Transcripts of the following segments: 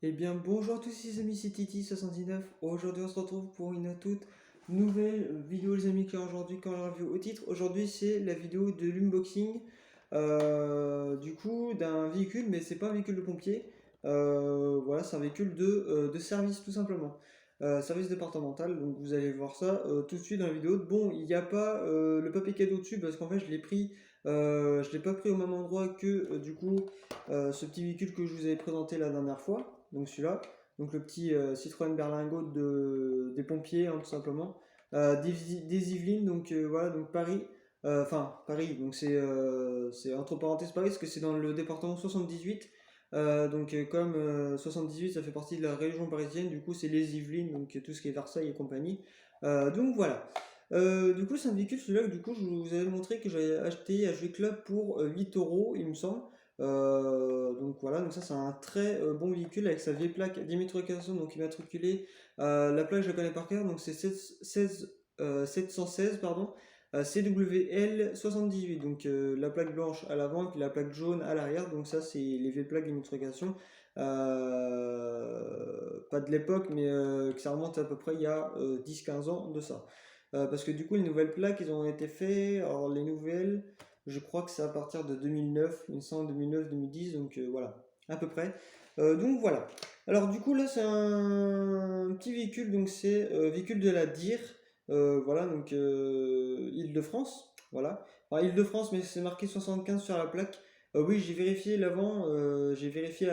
Eh bien, bonjour à tous les amis, c'est Titi79. Aujourd'hui, on se retrouve pour une toute nouvelle vidéo, les amis, car aujourd'hui, quand on review au titre, aujourd'hui, c'est la vidéo de l'unboxing du coup d'un véhicule, mais c'est pas un véhicule de pompier. Voilà, c'est un véhicule de service, tout simplement. Service départemental, donc vous allez voir ça tout de suite dans la vidéo. Bon, il n'y a pas le papier cadeau dessus parce qu'en fait, je l'ai pas pris au même endroit que ce petit véhicule que je vous avais présenté la dernière fois, donc celui-là, donc le petit Citroën Berlingot des pompiers, hein, tout simplement, des Yvelines, donc voilà, donc Paris, Paris, donc c'est entre parenthèses Paris, parce que c'est dans le département 78, comme 78 ça fait partie de la région parisienne, du coup c'est les Yvelines, donc tout ce qui est Versailles et compagnie. Donc voilà. Du coup, c'est un véhicule, celui-là, que du coup, je vous avais montré que j'avais acheté à Jouet Club pour 8 euros, il me semble. Donc voilà, donc ça, c'est un très bon véhicule avec sa vieille plaque d'immatriculation, donc immatriculé. La plaque, je la connais par cœur, donc c'est 716, pardon, CWL 78. Donc la plaque blanche à l'avant et puis la plaque jaune à l'arrière. Donc ça, c'est les vieilles plaques d'immatriculation. Pas de l'époque, mais que ça remonte à peu près il y a 10-15 ans de ça. Parce que du coup, les nouvelles plaques, ils ont été faits. Alors, les nouvelles, je crois que c'est à partir de 2009, il me semble 2009-2010, donc voilà, à peu près. Donc voilà. Alors, du coup, là, c'est un petit véhicule, donc c'est véhicule de la DIR, voilà, donc Île-de-France, voilà. Enfin, Île-de-France, mais c'est marqué 75 sur la plaque. Oui, j'ai vérifié à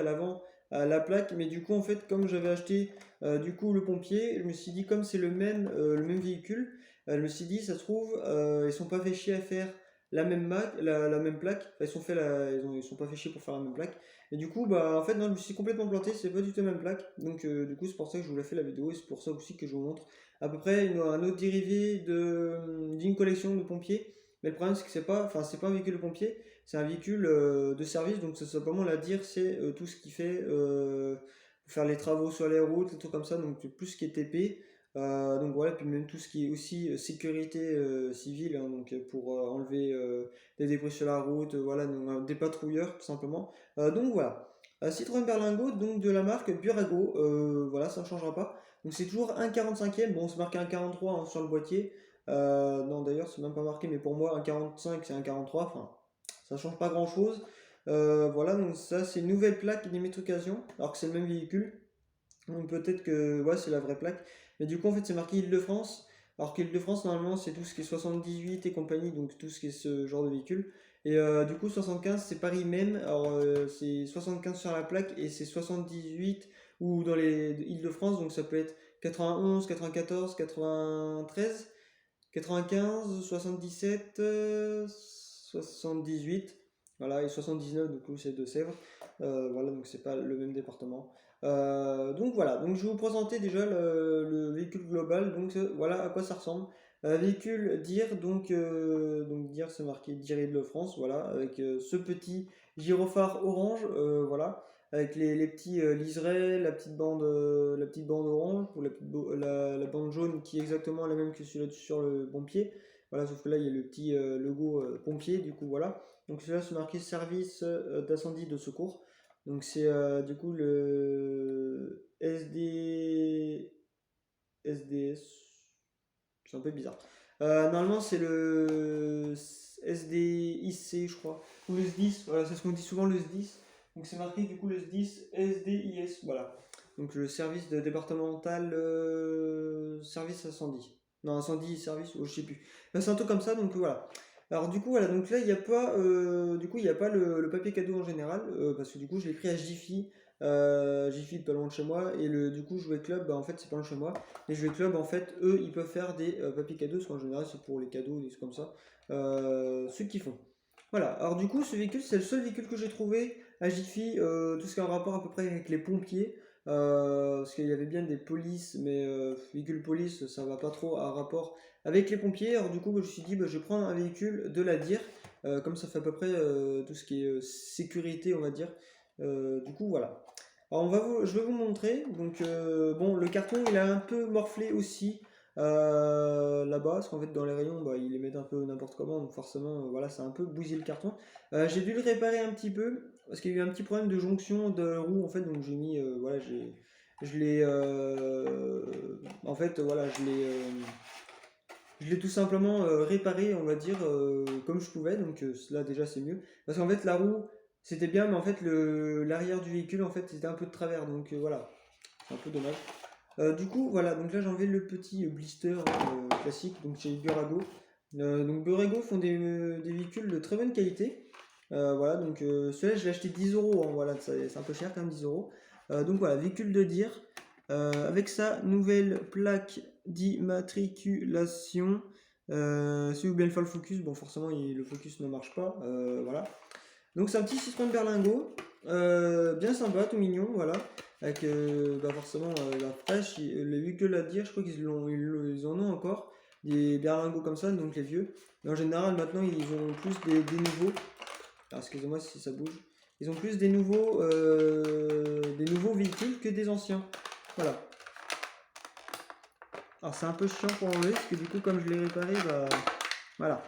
l'avant la plaque, mais du coup, en fait, comme j'avais acheté du coup le pompier, je me suis dit, comme c'est le même véhicule, je me suis dit, ça se trouve, ils sont pas fait chier à faire la même plaque. Enfin, ils sont pas fait chier pour faire la même plaque. Et du coup, bah, en fait, non, je me suis complètement planté, c'est pas du tout la même plaque. Donc, du coup, c'est pour ça que je vous l'ai fait la vidéo et c'est pour ça aussi que je vous montre à peu près un autre dérivé d'une collection de pompiers. Mais le problème, c'est que c'est pas un véhicule de pompier, c'est un véhicule de service. Donc, c'est simplement la dire, c'est tout ce qui fait faire les travaux sur les routes, des trucs comme ça. Donc, plus ce qui est TP. Donc voilà, puis même tout ce qui est aussi sécurité civile, hein, donc pour enlever des débris sur la route, voilà, donc, des patrouilleurs tout simplement. Donc voilà. Citroën Berlingot, donc de la marque Burago, voilà, ça ne changera pas. Donc c'est toujours un 45e, bon c'est marqué un 43 hein, sur le boîtier. Non d'ailleurs c'est même pas marqué, mais pour moi un 45 c'est un 43, enfin ça change pas grand chose. Voilà, donc ça c'est une nouvelle plaque d'immatriculation, alors que c'est le même véhicule. Donc peut-être que ouais, c'est la vraie plaque. Mais du coup, en fait, c'est marqué Île-de-France. Alors qu'Île-de-France, normalement, c'est tout ce qui est 78 et compagnie, donc tout ce qui est ce genre de véhicule. Et du coup, 75, c'est Paris même. Alors, c'est 75 sur la plaque et c'est 78 ou dans les Île-de-France, donc ça peut être 91, 94, 93, 95, 77, 78. Voilà, et 79, du coup, c'est Deux-Sèvres. Voilà, donc c'est pas le même département. Donc voilà, donc je vais vous présenter déjà le véhicule global, donc voilà à quoi ça ressemble. Véhicule DIR, donc DIR c'est marqué DIR Île-de-France, voilà, avec ce petit gyrophare orange, voilà, avec les petits liserés, la petite bande orange, ou la bande jaune qui est exactement la même que celui-là sur le pompier, voilà, sauf que là il y a le petit logo pompier, du coup voilà. Donc celui-là c'est marqué service d'incendie de secours. Donc c'est du coup le SDS, c'est un peu bizarre. Normalement c'est le SDIC je crois, ou le SDIS, voilà, c'est ce qu'on dit souvent le SDIS. Donc c'est marqué du coup le SDIS, SDIS, voilà. Donc le service départemental service incendie. Non, incendie, service, je sais plus. Enfin, c'est un truc comme ça, donc voilà. Alors du coup voilà, donc là il n'y a pas il y a pas le papier cadeau en général, parce que du coup je l'ai pris à Jiffy, Jiffy pas loin de chez moi, et du coup Jouet Club, bah, en fait c'est pas loin de chez moi. Les Jouet Club en fait eux ils peuvent faire des papiers cadeaux, parce qu'en général c'est pour les cadeaux, des trucs comme ça, ceux qui font. Voilà, alors du coup ce véhicule c'est le seul véhicule que j'ai trouvé à Jiffy, tout ce qui a un rapport à peu près avec les pompiers. Parce qu'il y avait bien des polices, mais véhicule police, ça va pas trop à rapport avec les pompiers. Alors du coup, bah, je me suis dit, bah, je vais prendre un véhicule de la DIR, comme ça fait à peu près tout ce qui est sécurité, on va dire. Du coup, voilà. Alors je vais vous montrer. Donc bon, le carton, il a un peu morflé aussi là-bas, parce qu'en fait dans les rayons, bah, ils les mettent un peu n'importe comment, donc forcément, voilà, ça a un peu bousillé le carton. J'ai dû le réparer un petit peu. parce qu'il y a eu un petit problème de jonction de roue en fait, donc j'ai mis, voilà, je l'ai, en fait, voilà, je l'ai tout simplement réparé, on va dire, comme je pouvais, donc là déjà c'est mieux. Parce qu'en fait la roue c'était bien, mais en fait l'arrière du véhicule en fait c'était un peu de travers, donc voilà, c'est un peu dommage. Du coup voilà, donc là j'ai enlevé le petit blister classique, donc chez Burago. Donc Burago font des véhicules de très bonne qualité. Voilà, donc celui-là je l'ai acheté 10 euros, hein, voilà, c'est un peu cher quand même 10 euros. Donc voilà, véhicule de dire. Avec sa nouvelle plaque d'immatriculation. Si vous bien le faire le focus, bon forcément le focus ne marche pas. Voilà. Donc c'est un petit Citroën Berlingo, bien sympa, tout mignon, voilà. Avec bah forcément la fraîche, les véhicules à dire, je crois ils en ont encore. Des berlingots comme ça, donc les vieux. Mais en général maintenant ils ont plus des nouveaux. Alors excusez-moi si ça bouge. Ils ont plus des nouveaux véhicules que des anciens. Voilà. Alors c'est un peu chiant pour enlever parce que du coup comme je l'ai réparé, bah voilà.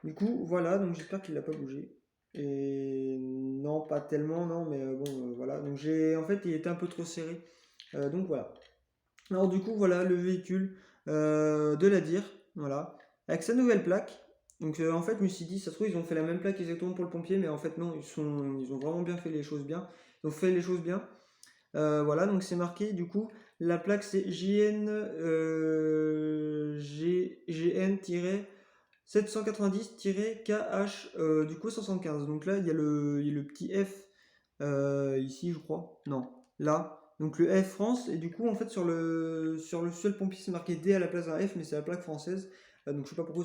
Du coup voilà, donc j'espère qu'il n'a pas bougé. Et non, pas tellement, non, mais bon voilà. Donc j'ai en fait il était un peu trop serré. Donc voilà. Alors du coup voilà le véhicule de la DIR, voilà, avec sa nouvelle plaque. Donc en fait je me suis dit, ça se trouve ils ont fait la même plaque exactement pour le pompier, mais en fait non, ils ont vraiment bien fait les choses bien. Ils ont fait les choses bien. Voilà, donc c'est marqué, du coup, la plaque c'est GN-790-KH, du coup 75. Donc là, il y a le petit F ici, je crois. Non, là. Donc le F France, et du coup, en fait, sur le seul pompier, c'est marqué D à la place d'un F, mais c'est la plaque française. Donc je sais pas pourquoi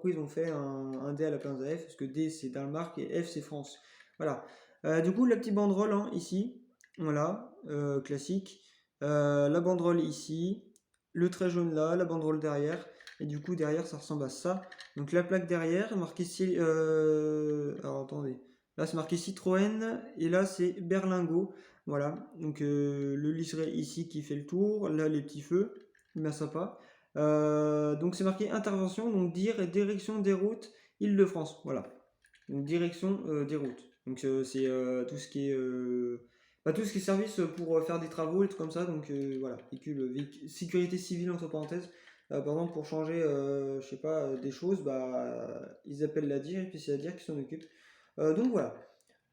ils ont fait un D à la place d'un F, parce que D c'est Danemark et F c'est France. Voilà. Du coup, la petite banderole hein, ici, voilà, classique. La banderole ici, le trait jaune là, la banderole derrière, et du coup derrière ça ressemble à ça. Donc la plaque derrière, marqué ici, alors attendez, là c'est marqué Citroën, et là c'est Berlingo, voilà. Donc le liseré ici qui fait le tour, là les petits feux, bien sympa. Donc c'est marqué intervention, donc dire et direction des routes Île-de-France, voilà. Donc direction des routes. Donc c'est tout ce qui est bah, tout ce qui est service pour faire des travaux et tout comme ça. Donc voilà, sécurité civile entre parenthèses. Par exemple pour changer, je sais pas, des choses, bah ils appellent la DIR et puis c'est la DIR qui s'en occupe. Donc voilà.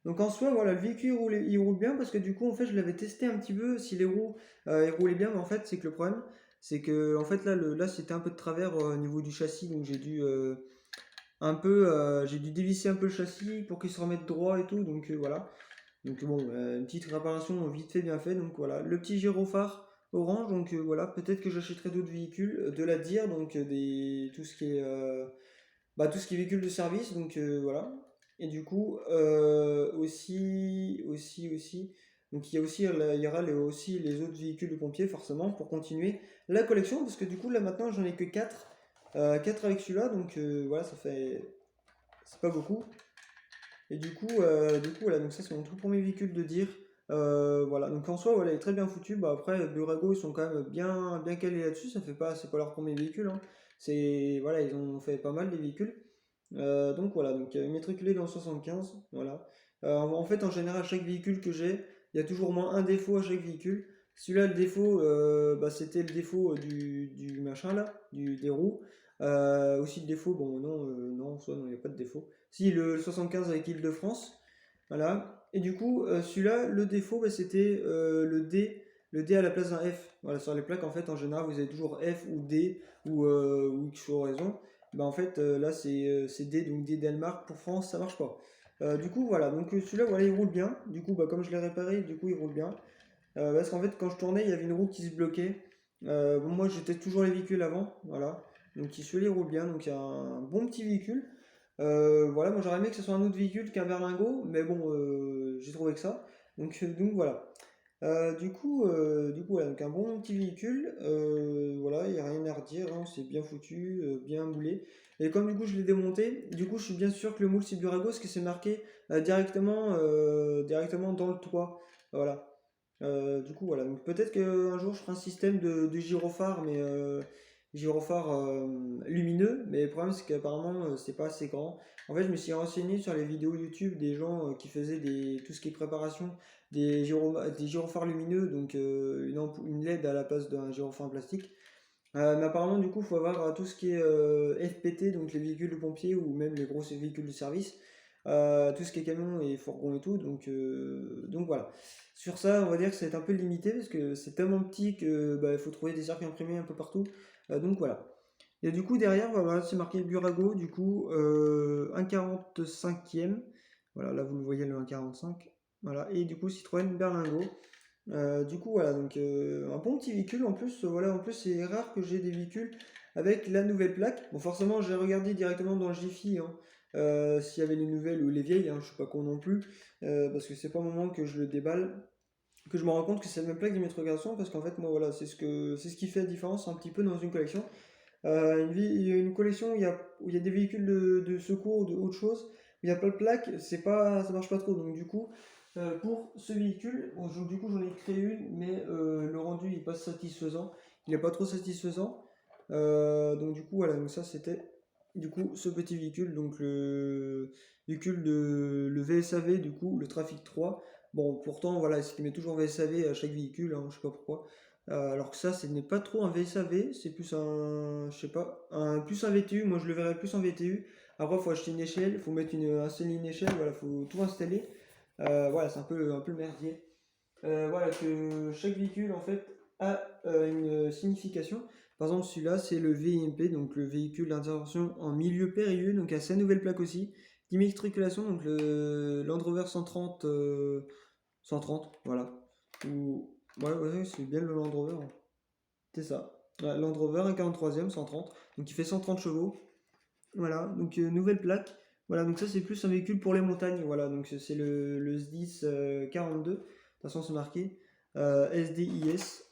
Donc en soi, voilà, le véhicule il roule bien parce que du coup, en fait, je l'avais testé un petit peu si les roues ils roulaient bien, mais en fait, c'est que le problème, c'est que en fait là c'était un peu de travers au niveau du châssis, donc j'ai dû dévisser un peu le châssis pour qu'il se remette droit et tout, donc voilà. Donc bon, une petite réparation vite fait, bien fait, donc voilà. Le petit gyrophare orange, donc voilà, peut-être que j'achèterai d'autres véhicules, de la DIR, donc tout ce qui est véhicule de service, donc voilà. Et du coup, aussi, donc il y a aussi, il y aura aussi les autres véhicules de pompiers, forcément, pour continuer la collection, parce que du coup, là maintenant, j'en ai que 4 4 avec celui-là, donc voilà, c'est pas beaucoup. Et du coup voilà, donc ça c'est mon tout premier véhicule de dire. Voilà, donc en soi, voilà, il est très bien foutu. Bah, après, Burago, ils sont quand même bien calés là-dessus. C'est pas leur premier véhicule, hein. Voilà, ils ont fait pas mal des véhicules. Donc voilà, donc immatriculé dans le 75, voilà. En fait, en général, chaque véhicule que j'ai, il y a toujours au moins un défaut à chaque véhicule. Celui-là, le défaut, bah, c'était le défaut du machin là, des roues. Aussi le défaut, bon non, non, en soi, non, il n'y a pas de défaut. Si, le 75 avec Île-de-France, voilà. Et du coup, celui-là, le défaut, bah, c'était le D à la place d'un F. Voilà, sur les plaques, en fait, en général, vous avez toujours F ou D ou X raison. Bah, en fait, là, c'est D, donc D Danemark. Pour France, ça marche pas. Du coup, voilà. Donc, celui-là, voilà, il roule bien. Du coup, bah, comme je l'ai réparé, du coup, il roule bien. Parce qu'en fait, quand je tournais, il y avait une roue qui se bloquait. Bon, moi, j'étais toujours les véhicules avant. Voilà. Donc, celui-là, il roule bien. Donc, il y a un bon petit véhicule. Voilà, moi, j'aurais aimé que ce soit un autre véhicule qu'un berlingot. Mais bon, j'ai trouvé que ça. Donc voilà. Voilà, donc un bon petit véhicule, voilà, il n'y a rien à redire, hein, c'est bien foutu, bien moulé. Et comme du coup je l'ai démonté, du coup je suis bien sûr que le moule c'est Burago, parce que c'est marqué directement dans le toit. Voilà. Du coup voilà, donc peut-être qu'un jour je ferai un système de gyrophare, gyrophares lumineux, mais le problème c'est qu'apparemment c'est pas assez grand. En fait, je me suis renseigné sur les vidéos YouTube des gens qui faisaient tout ce qui est préparation des gyrophares lumineux, donc une LED à la place d'un gyrophare en plastique. Mais apparemment, du coup, il faut avoir tout ce qui est FPT, donc les véhicules de pompiers ou même les gros véhicules de service, tout ce qui est camion et fourgon et tout. Donc voilà. Sur ça, on va dire que c'est un peu limité parce que c'est tellement petit que bah, il faut trouver des circuits imprimés un peu partout. Donc voilà. Et du coup, derrière, voilà, c'est marqué Burago, du coup, 1,45e. Voilà, là vous le voyez, le 1,45. Voilà, et du coup, Citroën Berlingo. Du coup, voilà, donc un bon petit véhicule. En plus, voilà, en plus, c'est rare que j'ai des véhicules avec la nouvelle plaque. Bon, forcément, j'ai regardé directement dans le Jiffy hein, s'il y avait les nouvelles ou les vieilles. Hein, je suis pas con non plus, parce que c'est pas au moment que je le déballe que je me rends compte que c'est la même plaque d'immatriculation. Parce qu'en fait, moi, voilà, c'est ce qui fait la différence un petit peu dans une collection. Une collection où il y a des véhicules de secours ou de autre chose, où il n'y a pas de plaque, ça marche pas trop. Donc du coup, pour ce véhicule, bon, du coup j'en ai créé une, mais le rendu n'est pas satisfaisant. Il n'est pas trop satisfaisant. Donc du coup voilà, donc ça c'était du coup ce petit véhicule, donc le véhicule le VSAV du coup, le Trafic 3. Bon pourtant voilà, il met toujours VSAV à chaque véhicule, hein, je sais pas pourquoi. Alors que ça, ce n'est pas trop un VSAV, c'est plus un, je sais pas, plus un VTU. Moi, je le verrais plus en VTU. Après, il faut acheter une échelle, il faut mettre installer une échelle, voilà, faut tout installer. Voilà, c'est un peu le merdier. Voilà, que chaque véhicule, en fait, a une signification. Par exemple, celui-là, c'est le VIMP, donc le véhicule d'intervention en milieu périlleux, donc à sa nouvelle plaque aussi. D'immatriculation, donc le Land Rover 130, 130, voilà. Ou, ouais, c'est bien le Land Rover, hein. C'est ça. Ouais, Land Rover, un 43e, 130. Donc il fait 130 chevaux. Voilà, donc nouvelle plaque. Voilà, donc ça c'est plus un véhicule pour les montagnes. Voilà, donc c'est le SDIS 42. De toute façon, c'est marqué SDIS.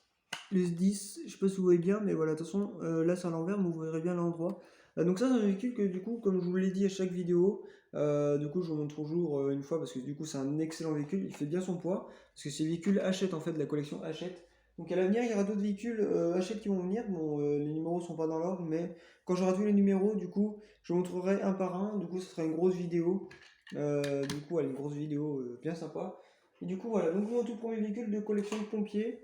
Le SDIS, je sais pas si vous voyez bien, mais voilà, de toute façon, là c'est à l'envers, mais vous verrez bien l'endroit. Donc ça c'est un véhicule que du coup, comme je vous l'ai dit à chaque vidéo, du coup je vous montre toujours une fois parce que du coup c'est un excellent véhicule, il fait bien son poids, parce que ces véhicules achètent en fait de la collection Hachette. Donc à l'avenir il y aura d'autres véhicules Hachette qui vont venir, bon les numéros sont pas dans l'ordre, mais quand j'aurai tous les numéros, du coup je vous montrerai un par un, du coup ce sera une grosse vidéo, du coup une grosse vidéo bien sympa. Et du coup voilà, donc mon tout premier véhicule de collection de pompiers.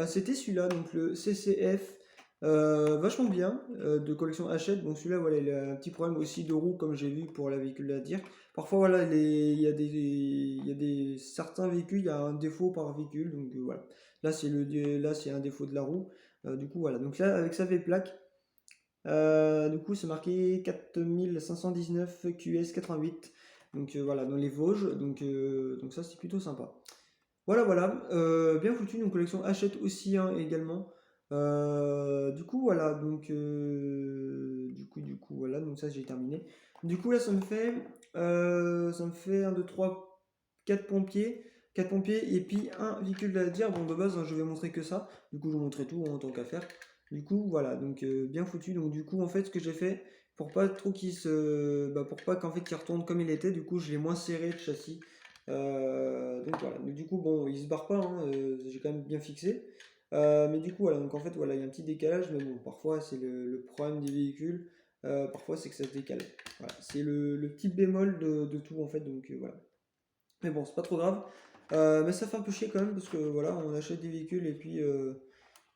C'était celui-là, donc le CCF, vachement bien, de collection Hachette. Bon, celui-là, voilà, il a un petit problème aussi de roue, comme j'ai vu pour la véhicule à dire. Parfois, voilà, certains véhicules, il y a un défaut par véhicule, donc voilà. Là, c'est un défaut de la roue. Du coup, voilà. Donc là, avec sa V-plaque, du coup, c'est marqué 4519 QS88. Donc voilà, dans les Vosges. Donc ça, c'est plutôt sympa. Voilà, bien foutu, une collection Hachette aussi hein, également. Du coup, voilà, voilà, donc ça j'ai terminé. Du coup, là, ça me fait 1, 2, 3, 4 pompiers, 4 pompiers et puis un véhicule de la dire. Bon, de base, hein, je vais montrer que ça. Du coup, je vous montrerai tout hein, en tant qu'affaire. Du coup, voilà, donc bien foutu. Donc, du coup, en fait, ce que j'ai fait pour pas trop pour pas qu'en fait qu'il retourne comme il était, du coup, je l'ai moins serré le châssis. Donc voilà, donc, du coup, bon, il se barre pas, hein, j'ai quand même bien fixé. Mais du coup, voilà, donc en fait, voilà, il y a un petit décalage, mais bon, parfois c'est le problème des véhicules, parfois c'est que ça se décale. Voilà, c'est le petit bémol de tout en fait, donc voilà. Mais bon, c'est pas trop grave. Mais ça fait un peu chier quand même, parce que voilà, on achète des véhicules et puis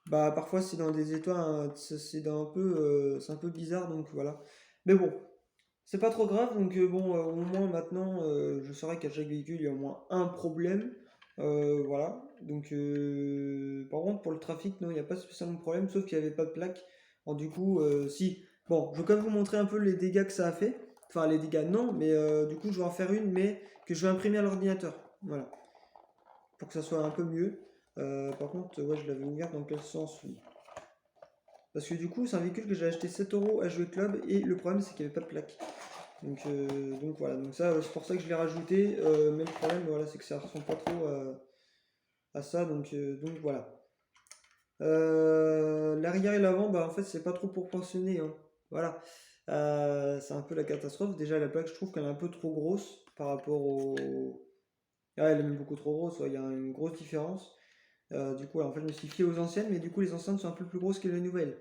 bah parfois c'est dans des états, hein, c'est un peu bizarre, donc voilà. Mais bon, c'est pas trop grave, donc bon, au moins maintenant, je saurais qu'à chaque véhicule, il y a au moins un problème. Voilà. Donc, par contre, pour le trafic, non, il n'y a pas spécialement de problème, sauf qu'il n'y avait pas de plaque. Alors, du coup, si. Bon, je vais quand même vous montrer un peu les dégâts que ça a fait. Enfin, les dégâts, non, mais du coup, je vais en faire une, mais que je vais imprimer à l'ordinateur. Voilà. Pour que ça soit un peu mieux. Par contre, ouais, je l'avais ouvert dans quel sens, oui. Parce que du coup, c'est un véhicule que j'ai acheté 7 euros à Jouer Club, et le problème, c'est qu'il n'y avait pas de plaque. Donc voilà, donc ça c'est pour ça que je l'ai rajouté. Mais le problème voilà, c'est que ça ressemble pas trop à ça, donc voilà. L'arrière et l'avant, bah en fait c'est pas trop proportionné, hein. Voilà. C'est un peu la catastrophe. Déjà la plaque je trouve qu'elle est un peu trop grosse par rapport au. Ah, elle est même beaucoup trop grosse, ouais, il y a une grosse différence. Du coup, alors, en fait je me suis fié aux anciennes, mais du coup les anciennes sont un peu plus grosses que les nouvelles.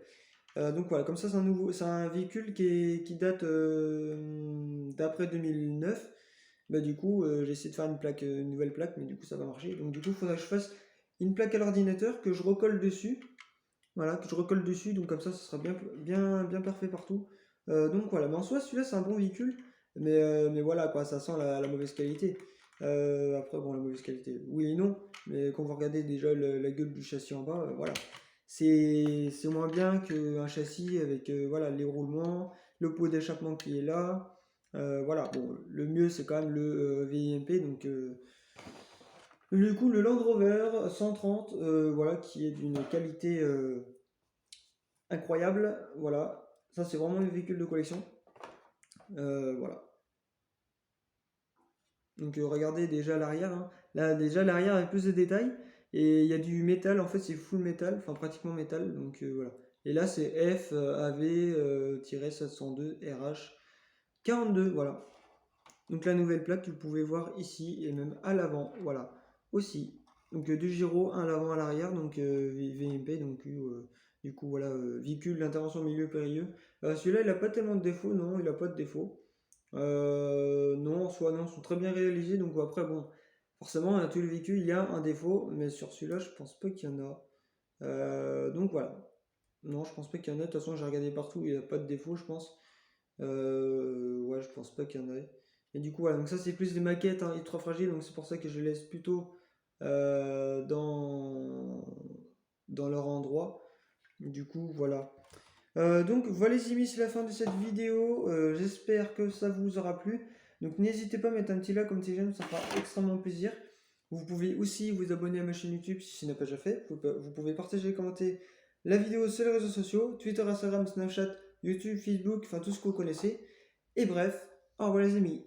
Donc voilà, comme ça c'est un véhicule qui date d'après 2009. Bah, du coup, j'ai essayé de faire une nouvelle plaque, mais du coup ça va marcher. Donc du coup, il faudra que je fasse une plaque à l'ordinateur que je recolle dessus. Voilà, que je recolle dessus, donc comme ça sera bien parfait partout. Donc voilà, mais en soi celui-là c'est un bon véhicule, mais voilà quoi, ça sent la mauvaise qualité. Après bon, la mauvaise qualité, oui et non, mais quand vous regardez déjà la gueule du châssis en bas, voilà. C'est moins bien qu'un châssis avec voilà, les roulements, le pot d'échappement qui est là. Voilà, bon, le mieux c'est quand même le VIMP, donc du coup, le Land Rover 130, voilà, qui est d'une qualité incroyable. Voilà, ça c'est vraiment un véhicule de collection. Voilà. Donc regardez déjà l'arrière, hein. Là déjà l'arrière avec plus de détails. Et il y a du métal, en fait c'est full métal, enfin pratiquement métal. Donc voilà. Et là c'est FAV-702 RH 42, voilà. Donc la nouvelle plaque, vous pouvez voir ici et même à l'avant, voilà, aussi. Donc deux gyros, un à l'avant, à l'arrière, donc VMP, donc du coup voilà, véhicule d'intervention au milieu périlleux. Celui-là, il n'a pas tellement de défauts, non, il n'a pas de défauts. Non, en soi, non, ils sont très bien réalisés, donc après, bon, forcément, à tous les véhicules, il y a un défaut, mais sur celui-là, je pense pas qu'il y en a. Donc voilà. Non, je pense pas qu'il y en a. De toute façon, j'ai regardé partout, il n'y a pas de défaut, je pense. Ouais, je pense pas qu'il y en ait. Et du coup, voilà, donc ça c'est plus des maquettes, hein, ultra fragiles, donc c'est pour ça que je les laisse plutôt dans leur endroit. Du coup, voilà. Donc voilà les amis, c'est la fin de cette vidéo. J'espère que ça vous aura plu. Donc n'hésitez pas à mettre un petit like comme si j'aime, ça fera extrêmement plaisir. Vous pouvez aussi vous abonner à ma chaîne YouTube si ce n'est pas déjà fait. Vous pouvez partager et commenter la vidéo sur les réseaux sociaux, Twitter, Instagram, Snapchat, YouTube, Facebook, enfin tout ce que vous connaissez. Et bref, au revoir les amis.